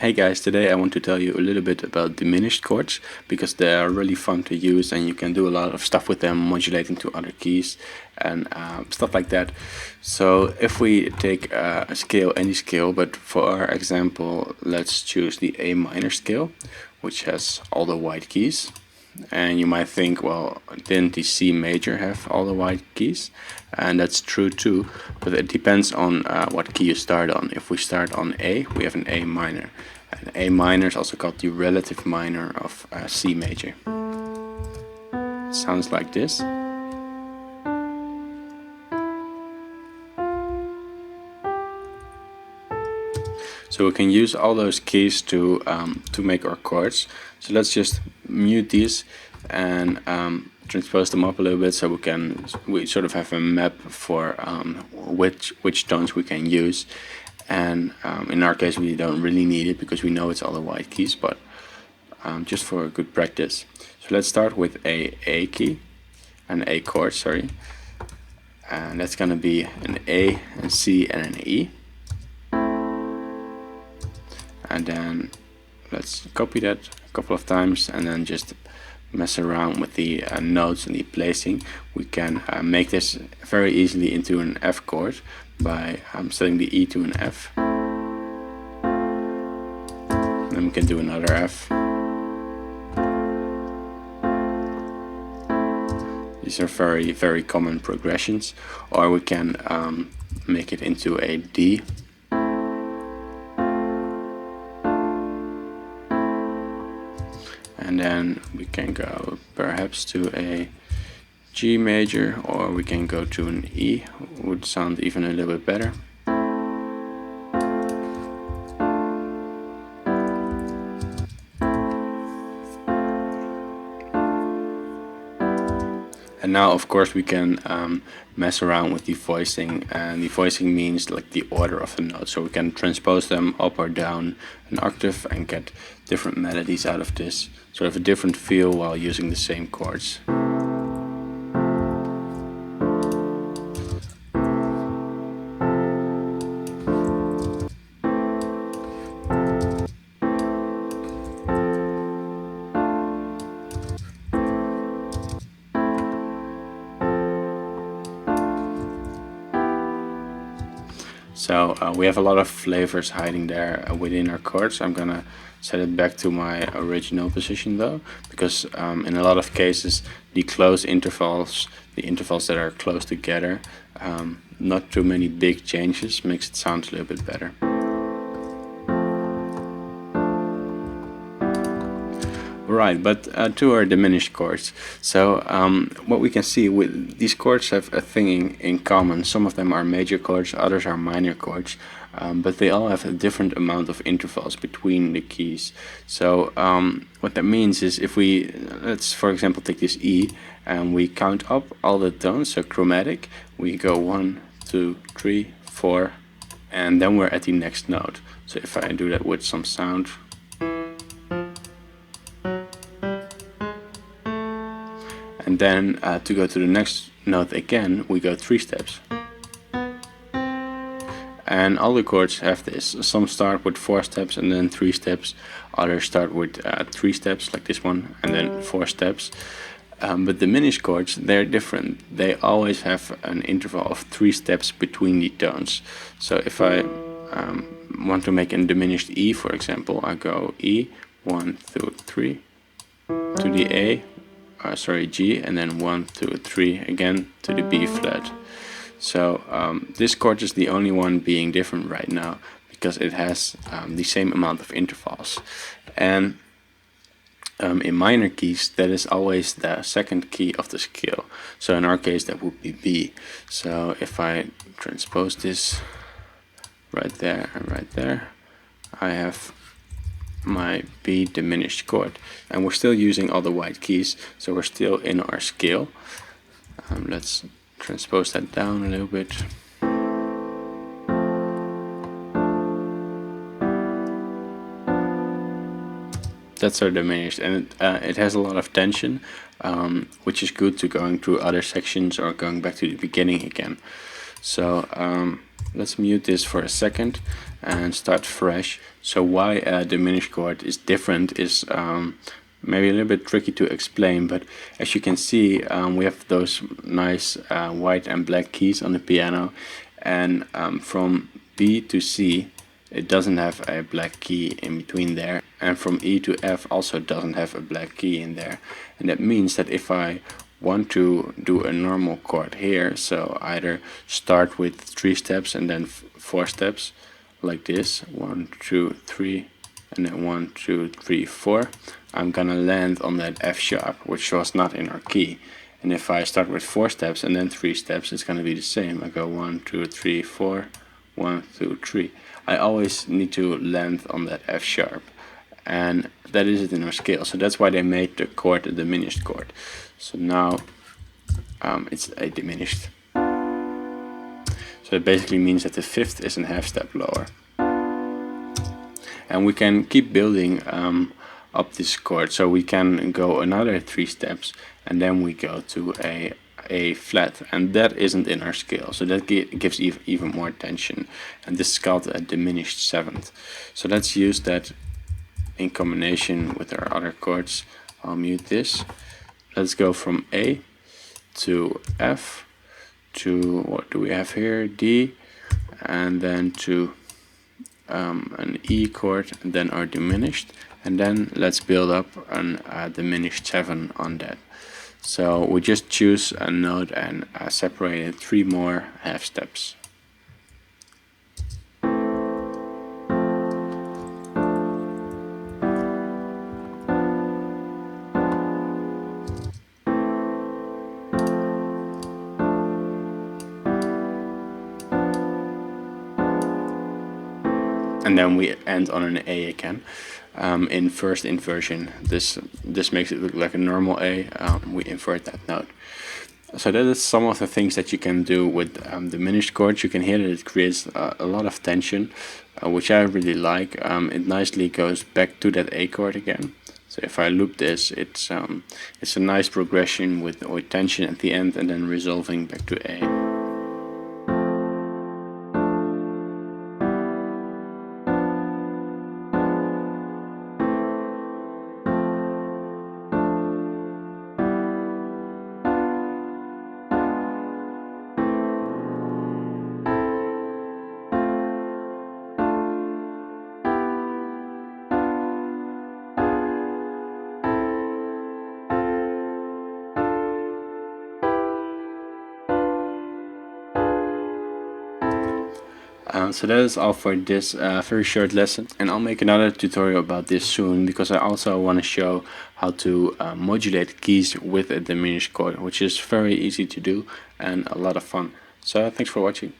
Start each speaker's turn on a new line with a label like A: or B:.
A: Hey guys, today I want to tell you a little bit about diminished chords because they are really fun to use and you can do a lot of stuff with them, modulating to other keys and stuff like that. So if we take a scale, any scale, but for our example let's choose the A minor scale, which has all the white keys. And you might think, well, didn't the C major have all the white keys? And that's true too, but it depends on what key you start on. If we start on A, we have an A minor. And A minor is also called the relative minor of C major. It sounds like this. So we can use all those keys to make our chords. So let's just mute these and transpose them up a little bit so we sort of have a map for which tones we can use. And in our case we don't really need it because we know it's all the white keys, but just for a good practice. So let's start with A key, an A chord, sorry. And that's gonna be an A, a C and an E. And then let's copy that a couple of times and then just mess around with the notes and the placing. We can make this very easily into an F chord by setting the E to an F. Then we can do another F. These are very, very common progressions. Or we can make it into a D. And then we can go perhaps to a G major, or we can go to an E, would sound even a little bit better. And now of course we can mess around with the voicing, and the voicing means like the order of the notes, so we can transpose them up or down an octave and get different melodies out of this, sort of a different feel while using the same chords. So we have a lot of flavors hiding there within our chords. I'm gonna set it back to my original position though, because in a lot of cases the close intervals, the intervals that are close together, not too many big changes, makes it sound a little bit better. Right, but to our diminished chords. So what we can see with these chords have a thing in common. Some of them are major chords, others are minor chords, but they all have a different amount of intervals between the keys. So what that means is if let's for example take this E and we count up all the tones, so chromatic, we go 1, 2, 3, 4, and then we're at the next note. So if I do that with some sound, and then to go to the next note again, we go 3 steps. And all the chords have this. Some start with 4 steps and then 3 steps. Others start with 3 steps, like this one, and then 4 steps. But diminished chords, they're different. They always have an interval of 3 steps between the tones. So if I want to make a diminished E, for example, I go E, 1, 2, 3, to the A, G, and then 1, 2, 3 again to the B flat. So this chord is the only one being different right now because it has the same amount of intervals. And in minor keys, that is always the second key of the scale. So in our case, that would be B. So if I transpose this right there and right there, I have my B diminished chord, and we're still using all the white keys, so we're still in our scale. Let's transpose that down a little bit. That's our diminished, and it has a lot of tension, which is good to going through other sections or going back to the beginning again. So let's mute this for a second and start fresh. So why a diminished chord is different is maybe a little bit tricky to explain, but as you can see, we have those nice white and black keys on the piano, and from B to C it doesn't have a black key in between there, and from E to F also doesn't have a black key in there. And that means that if I want to do a normal chord here, so either start with 3 steps and then 4 steps like this, 1 2 3, and then 1 2 3 4, I'm gonna land on that F sharp, which was not in our key. And if I start with 4 steps and then 3 steps, it's gonna be the same. I go 1 2 3 4, 1 2 3. I always need to land on that F sharp, and that is it in our scale. So that's why they made the chord a diminished chord. So now it's a diminished. So it basically means that the 5th is a half step lower. And we can keep building up this chord. So we can go another 3 steps, and then we go to a flat, and that isn't in our scale, so that gives even more tension, and this is called a diminished 7th. So let's use that in combination with our other chords. I'll mute this. Let's go from A to F to, what do we have here, D, and then to an E chord, and then our diminished, and then let's build up a diminished 7 on that. So we just choose a note and separate it 3 more half steps. And then we end on an A again. In first inversion, this makes it look like a normal A. We invert that note. So that is some of the things that you can do with diminished chords. You can hear that it creates a lot of tension, which I really like. It nicely goes back to that A chord again. So if I loop this, it's a nice progression with tension at the end and then resolving back to A. So that is all for this very short lesson, and I'll make another tutorial about this soon, because I also want to show how to modulate keys with a diminished chord, which is very easy to do and a lot of fun. So thanks for watching.